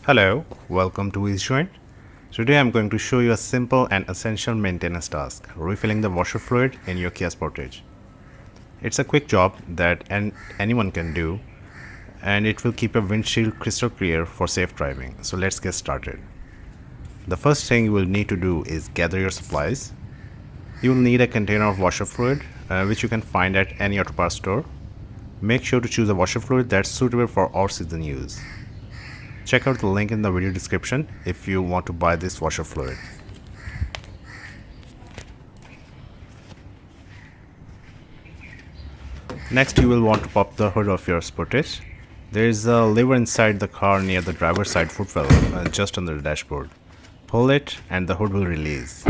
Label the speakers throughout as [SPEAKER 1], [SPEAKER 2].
[SPEAKER 1] Hello, welcome to Windshield. Today I'm going to show you a simple and essential maintenance task, refilling the washer fluid in your Kia Sportage. It's a quick job that anyone can do, and it will keep your windshield crystal clear for safe driving. So let's get started. The first thing you will need to do is gather your supplies. You will need a container of washer fluid, which you can find at any auto parts store. Make sure to choose a washer fluid that's suitable for all-season use. Check out the link in the video description if you want to buy this washer fluid. Next, you will want to pop the hood of your Sportage. There is a lever inside the car near the driver's side foot valve, just under the dashboard. Pull it and the hood will release.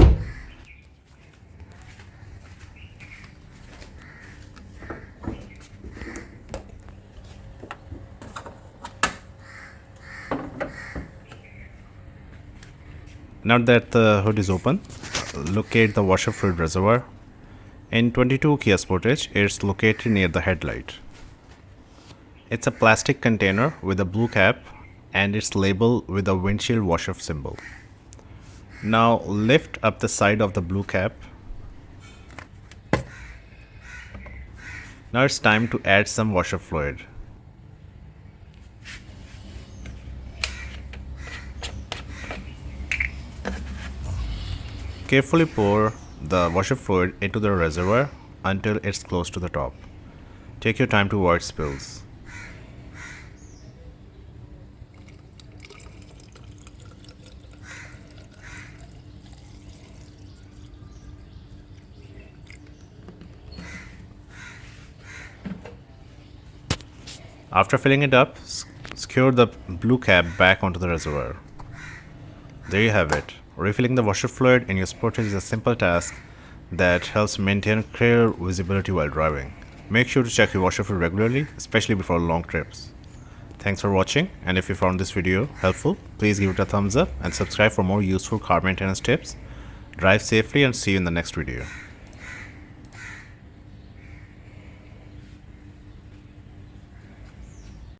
[SPEAKER 1] Now that the hood is open, locate the washer fluid reservoir. In 22 Kia Sportage, it's located near the headlight. It's a plastic container with a blue cap and it's labeled with a windshield washer symbol. Now lift up the side of the blue cap. Now it's time to add some washer fluid. Carefully pour the washer fluid into the reservoir until it's close to the top. Take your time to avoid spills. After filling it up, secure the blue cap back onto the reservoir. There you have it. Refilling the washer fluid in your Sportage is a simple task that helps maintain clear visibility while driving. Make sure to check your washer fluid regularly, especially before long trips. Thanks for watching, and if you found this video helpful, please give it a thumbs up and subscribe for more useful car maintenance tips. Drive safely and see you in the next video.